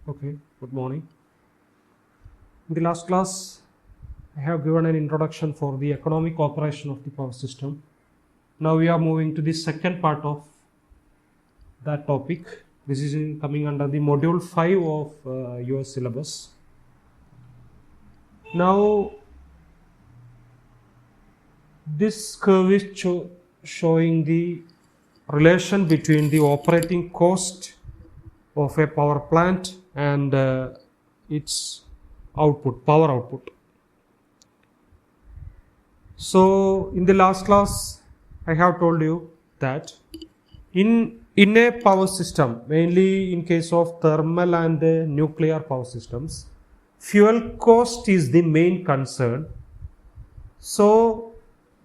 Okay, good morning. In the last class, I have given an introduction for the economic operation of the power system. Now we are moving to the second part of that topic. This is coming under the module 5 of your syllabus. Now, this curve is showing the relation between the operating cost of a power plant and its output, power output. So in the last class, I have told you that in a power system, mainly in case of thermal and nuclear power systems, fuel cost is the main concern. So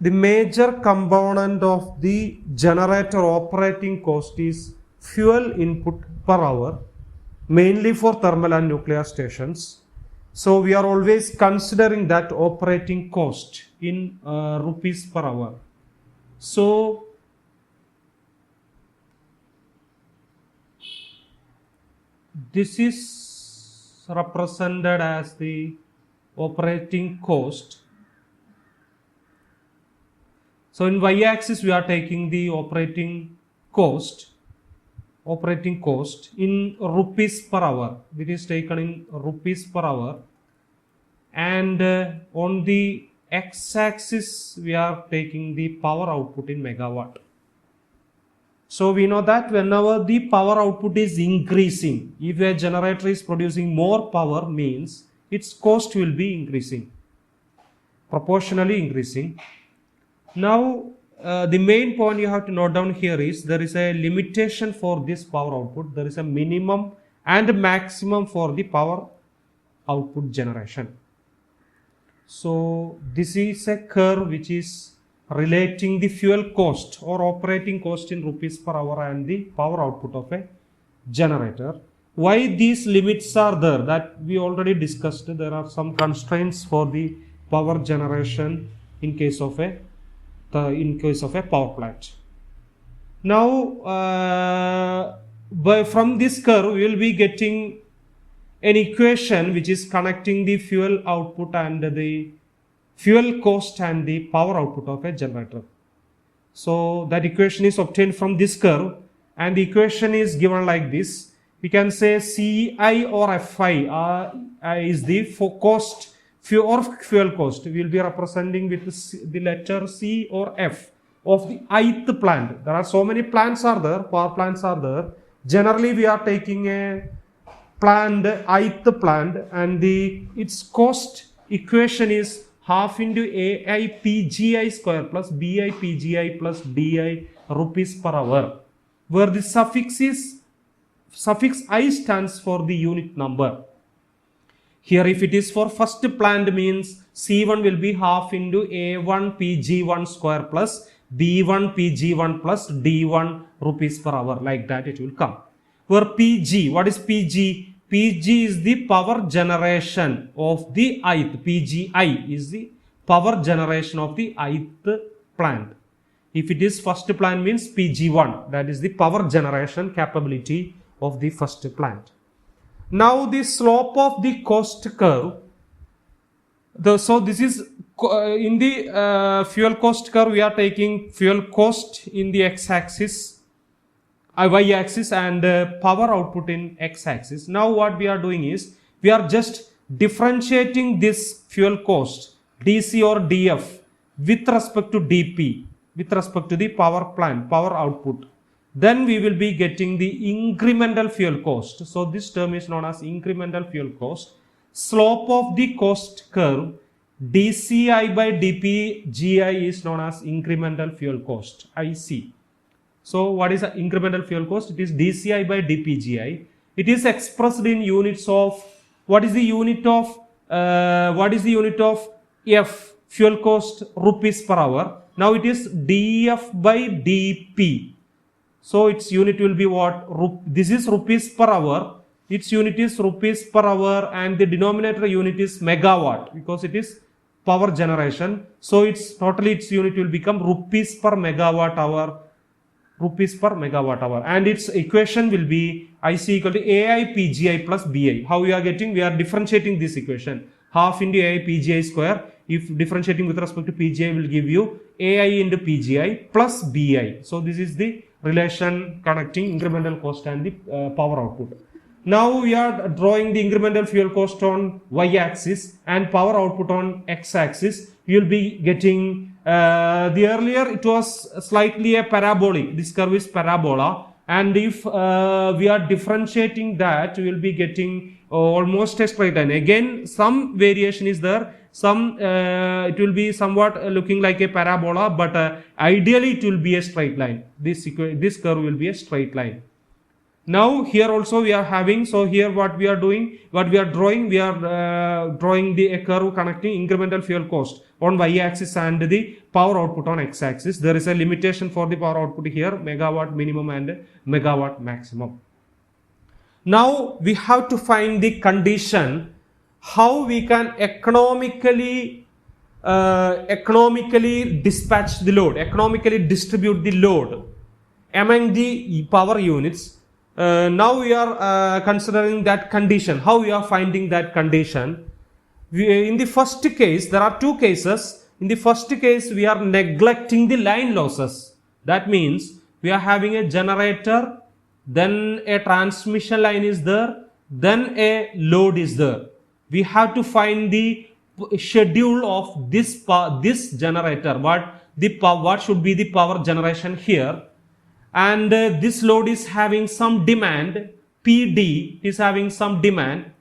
the major component of the generator operating cost is fuel input per hour, mainly for thermal and nuclear stations. So we are always considering that operating cost in rupees per hour. So this is represented as the operating cost. So in y-axis we are taking the operating cost in rupees per hour. It is taken in rupees per hour, and on the x-axis we are taking the power output in megawatt. So we know that whenever the power output is increasing, if a generator is producing more power, means its cost will be increasing, proportionally increasing. Now the main point you have to note down here is there is a limitation for this power output. There is a minimum and maximum for the power output generation. So this is a curve which is relating the fuel cost or operating cost in rupees per hour and the power output of a generator. Why these limits are there, that we already discussed. There are some constraints for the power generation in case of a power plant. Now from this curve we will be getting an equation which is connecting the fuel output and the fuel cost and the power output of a generator. So that equation is obtained from this curve, and the equation is given like this. We can say Ci or Fi is the cost fuel cost. We will be representing with the letter C or F of the ith plant. There are so many plants are there, power plants are there. Generally we are taking a plant, ith plant, and its cost equation is half into AI PGI square plus BI PGI plus DI rupees per hour, where the suffix I stands for the unit number. Here if it is for first plant, means C1 will be half into A1 PG1 square plus B1 PG1 plus D1 rupees per hour, like that it will come. Where PG, what is PG? PG is the power generation of the ith. PGI is the power generation of the ith plant. If it is first plant, means PG1, that is the power generation capability of the first plant. Now the slope of the cost curve. So this is in the fuel cost curve, we are taking fuel cost in the x-axis, y-axis, and power output in x-axis. Now what we are doing is we are just differentiating this fuel cost DC or DF with respect to DP, with respect to the power plant, power output. Then we will be getting the incremental fuel cost. So this term is known as incremental fuel cost. Slope of the cost curve DCI by DPGI is known as incremental fuel cost, IC. So what is incremental fuel cost? It is DCI by DPGI. It is expressed in units of, what is the unit of F, fuel cost, rupees per hour. Now it is DF by DP. So its unit will be what? This is rupees per hour. Its unit is rupees per hour, and the denominator unit is megawatt, because it is power generation. So its unit will become rupees per megawatt hour, and its equation will be IC equal to AI PGI plus BI. How we are getting? We are differentiating this equation. Half into AI PGI square. If differentiating with respect to PGI will give you AI into PGI plus BI. So this is the relation connecting incremental cost and the power output. Now we are drawing the incremental fuel cost on y-axis and power output on x-axis. You will be getting the earlier it was slightly a parabolic. This curve is parabola, and if we are differentiating that, we will be getting almost a straight line. Again, some variation is there. Some it will be somewhat looking like a parabola, but ideally it will be a straight line. This curve will be a straight line. Now here also we are having, so here what we are doing, what we are drawing, we are drawing the curve connecting incremental fuel cost on y-axis and the power output on x-axis. There is a limitation for the power output here, megawatt minimum and megawatt maximum. Now we have to find the condition how we can economically dispatch the load, economically distribute the load among the power units. Now we are considering that condition. How we are finding that condition? In the first case, there are two cases. In the first case, we are neglecting the line losses. That means we are having a generator, then a transmission line is there, then a load is there. We have to find the schedule of this generator. What should be the power generation here? And this load is having some demand, PD is having some demand.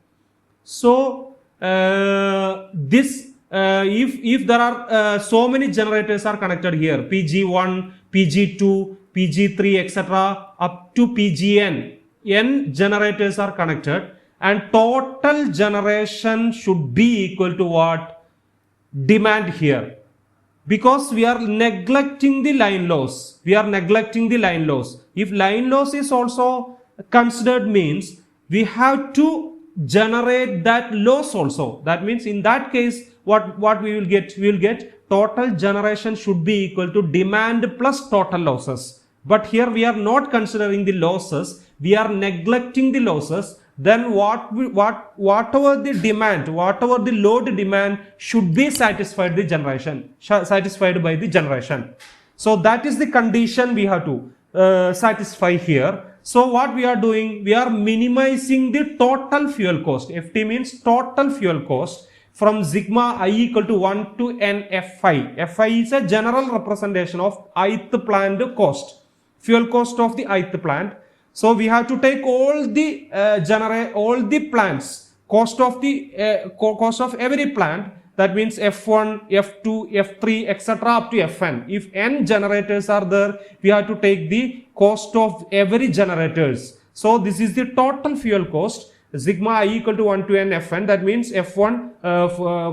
So if there are so many generators are connected here, PG1, PG2, PG3, etc. up to PGN, n generators are connected, and total generation should be equal to what? Demand here. Because we are neglecting the line loss. We are neglecting the line loss. If line loss is also considered, means we have to generate that loss also. That means in that case, what we will get? We will get total generation should be equal to demand plus total losses. But here we are not considering the losses. We are neglecting the losses. Then whatever the demand, whatever the load demand should be satisfied by the generation. So that is the condition we have to satisfy here. So what we are doing, we are minimizing the total fuel cost. FT means total fuel cost from sigma I equal to 1 to n Fi. Fi is a general representation of ith plant cost, fuel cost of the ith plant. So we have to take all the plants, cost of every plant. That means F1, F2, F3, etc. up to Fn. If n generators are there, we have to take the cost of every generators. So this is the total fuel cost. Sigma I equal to 1 to n Fn. That means F1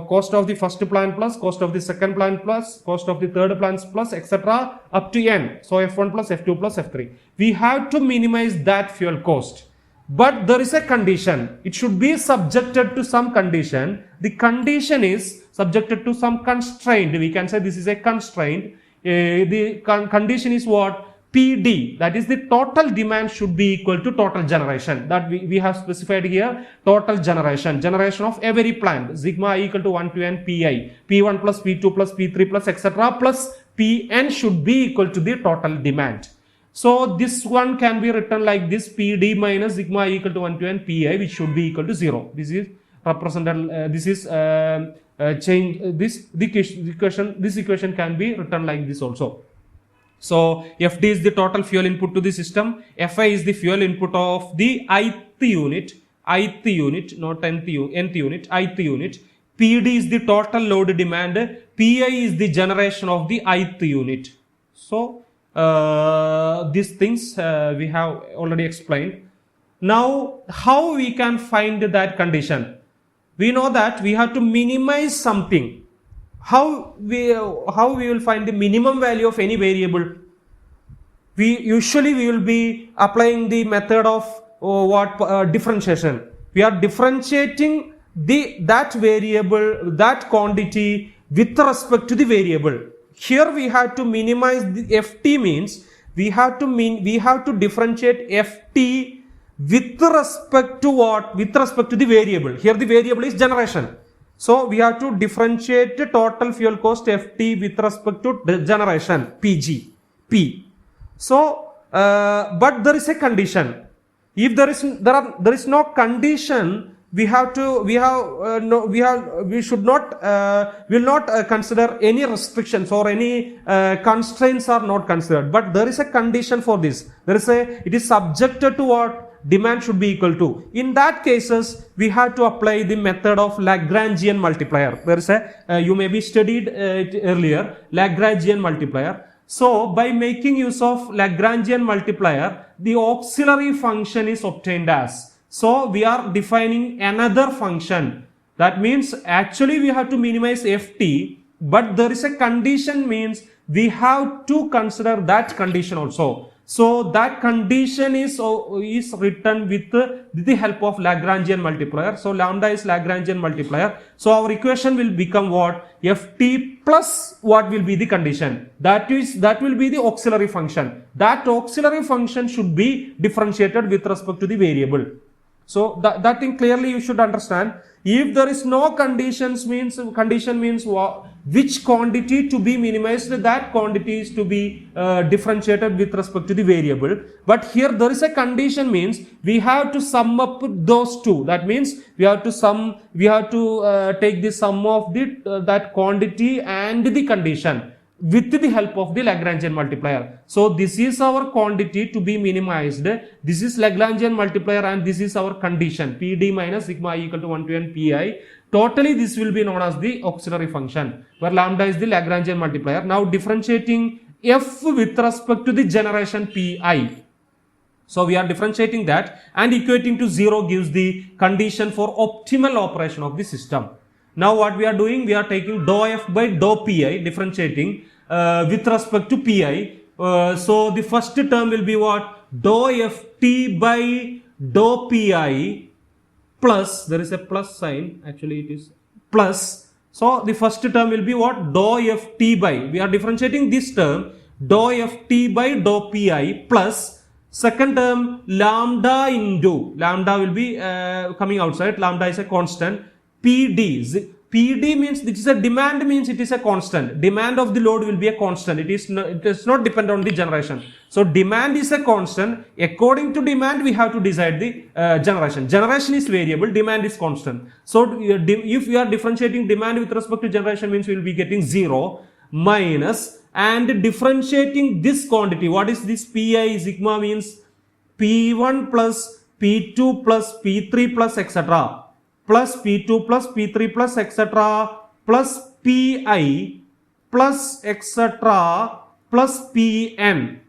cost of the first plant plus cost of the second plant plus cost of the third plant plus etc. up to n. So F1 plus F2 plus F3. We have to minimize that fuel cost. But there is a condition. It should be subjected to some condition. The condition is subjected to some constraint. We can say this is a constraint. The condition is what? PD, that is the total demand should be equal to total generation. That we have specified here. Total generation of every plant. Sigma I equal to 1 to n Pi. P1 plus P2 plus P3 plus etc. plus Pn should be equal to the total demand. So this one can be written like this: PD minus sigma I equal to 1 to n Pi, which should be equal to 0. This is represented. This equation can be written like this also. So FD is the total fuel input to the system. Fi is the fuel input of the ith unit, not nth unit, ith unit. PD is the total load demand. Pi is the generation of the ith unit. So these things we have already explained. Now how we can find that condition? We know that we have to minimize something. How we will find the minimum value of any variable? We will be applying the method of differentiation. We are differentiating that variable, that quantity with respect to the variable. Here we have to minimize the FT, means we have to differentiate FT with respect to what? With respect to the variable. Here the variable is generation. So we have to differentiate total fuel cost FT with respect to the generation PG, P. So, but there is a condition. If there is no condition, we should not will not consider any restrictions or any constraints are not considered. But there is a condition for this. It is subjected to what? Demand should be equal to. In that cases, we have to apply the method of Lagrangian multiplier. There is you may be studied it earlier, Lagrangian multiplier. So by making use of Lagrangian multiplier, the auxiliary function is obtained as. So we are defining another function. That means actually we have to minimize Ft, but there is a condition, means we have to consider that condition also. So that condition is written with the help of Lagrangian multiplier. So lambda is Lagrangian multiplier. So our equation will become what? Ft plus what will be the condition? That will be the auxiliary function. That auxiliary function should be differentiated with respect to the variable. So that thing clearly you should understand. If there is no condition means which quantity to be minimized, that quantity is to be differentiated with respect to the variable. But here there is a condition, means we have to sum up those two. That means we have to take the sum of that quantity and the condition with the help of the Lagrangian multiplier. So this is our quantity to be minimized. This is Lagrangian multiplier and this is our condition. PD minus sigma I equal to 1 to n Pi. Totally this will be known as the auxiliary function, where lambda is the Lagrangian multiplier. Now differentiating F with respect to the generation Pi. So we are differentiating that and equating to 0 gives the condition for optimal operation of the system. Now what we are doing, we are taking dou F by dou Pi, differentiating with respect to Pi. So the first term will be what? Dou Ft by dou Pi plus, there is a plus sign, actually it is plus. So the first term will be what? Dou Ft by, we are differentiating this term, dou Ft by dou Pi plus second term lambda into, lambda will be coming outside, lambda is a constant. PD means this is a demand, means it is a constant. Demand of the load will be a constant. It is not dependent on the generation. So demand is a constant. According to demand, we have to decide the generation. Generation is variable, demand is constant. So if we are differentiating demand with respect to generation, means we will be getting 0 minus, and differentiating this quantity. What is this Pi sigma? Means P1 plus P2 plus P3 plus etc. plus P2 plus P3 plus etc. plus Pi plus etc. plus Pn.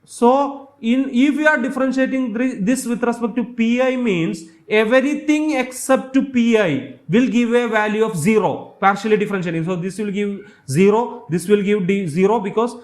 So if we are differentiating this with respect to Pi, means everything except to Pi will give a value of 0, partially differentiating. So this will give 0, this will give 0, because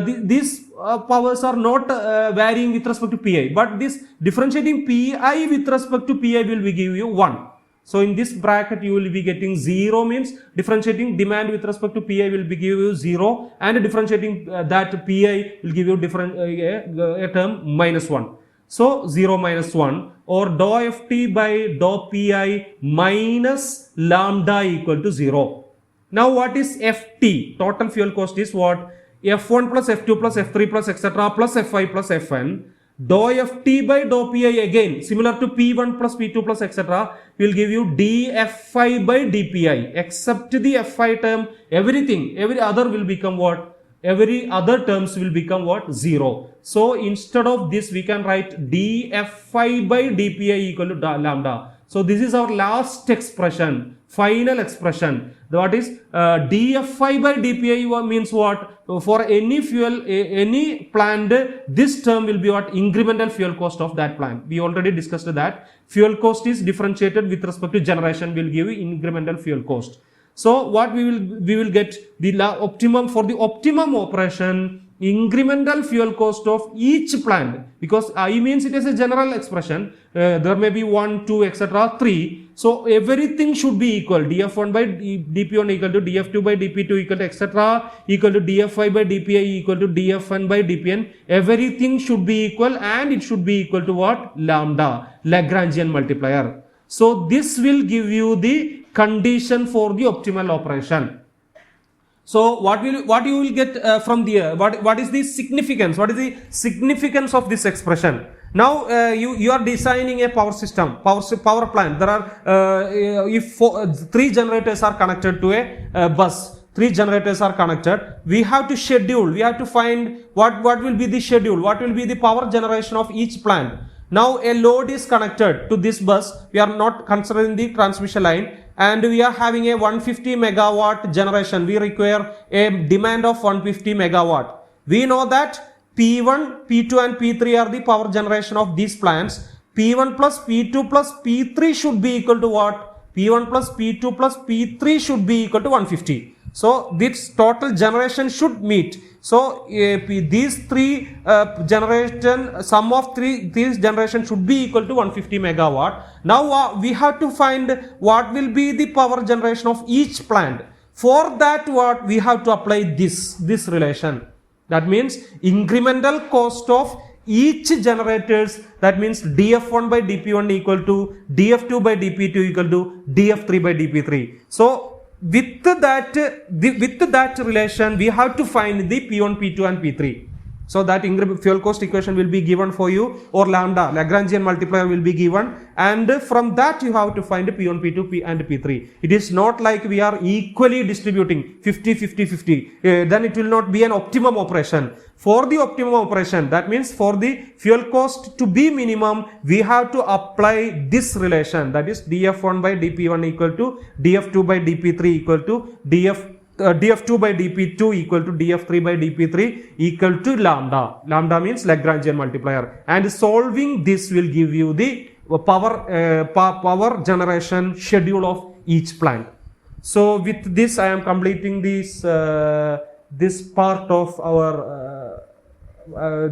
these powers are not varying with respect to Pi, but this differentiating Pi with respect to Pi will give you 1. So in this bracket you will be getting 0, means differentiating demand with respect to Pi will give you 0, and differentiating that Pi will give you a term minus 1. So 0 minus 1, or dou Ft by dou Pi minus lambda equal to 0. Now what is Ft? Total fuel cost is what? F1 plus F2 plus F3 plus etc. plus Fi plus Fn. Dou Ft by dou Pi again, similar to P1 plus P2 plus etc. will give you dFi by dPi. Except the Fi term, every other will become what? Every other terms will become what? 0. So instead of this we can write dFi by dPi equal to lambda. So this is our last expression, final expression. What is dFi by dPi means what? For any fuel, any plant, this term will be what? Incremental fuel cost of that plant. We already discussed that. Fuel cost is differentiated with respect to generation, will give you incremental fuel cost. So what we will get the optimum, for the optimum operation, incremental fuel cost of each plant, because I means it is a general expression. There may be 1, 2, etc. 3. So everything should be equal. df1 by dp1 equal to df2 by dp2 equal to etc. equal to dfi by dpi equal to dfn by dpn. Everything should be equal, and it should be equal to what? Lambda, Lagrangian multiplier. So this will give you the condition for the optimal operation. So what you will get from the what is the significance? What is the significance of this expression? Now you are designing a power system, power plant. There are if 3 generators are connected to a bus. 3 generators are connected. We have to schedule. We have to find what will be the schedule. What will be the power generation of each plant. Now a load is connected to this bus. We are not considering the transmission line, and we are having a 150 megawatt generation. We require a demand of 150 megawatt. We know that P1, P2 and P3 are the power generation of these plants. P1 plus P2 plus P3 should be equal to what? P1 plus P2 plus P3 should be equal to 150. So this total generation should meet. So these 3 generation, sum of these generation should be equal to 150 megawatt. Now we have to find what will be the power generation of each plant. For that, what we have to apply this relation. That means incremental cost of each generators, that means df1 by dp1 equal to df2 by dp2 equal to df3 by dp3. So with that relation, we have to find the P1, P2 and P3. So that fuel cost equation will be given for you, or lambda, Lagrangian multiplier will be given, and from that you have to find P1, P2 and P3. It is not like we are equally distributing 50, 50, 50. Then it will not be an optimum operation. For the optimum operation, that means for the fuel cost to be minimum, we have to apply this relation, that is df1 by dp1 equal to df2 by dp3 equal to df2 by dp2 equal to df3 by dp3 equal to lambda. Lambda means Lagrangian multiplier, and solving this will give you the power generation schedule of each plant. So with this I am completing this this part of our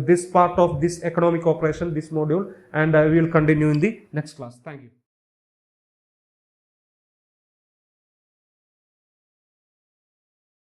this part of this economic operation, this module, and I will continue in the next class. Thank you.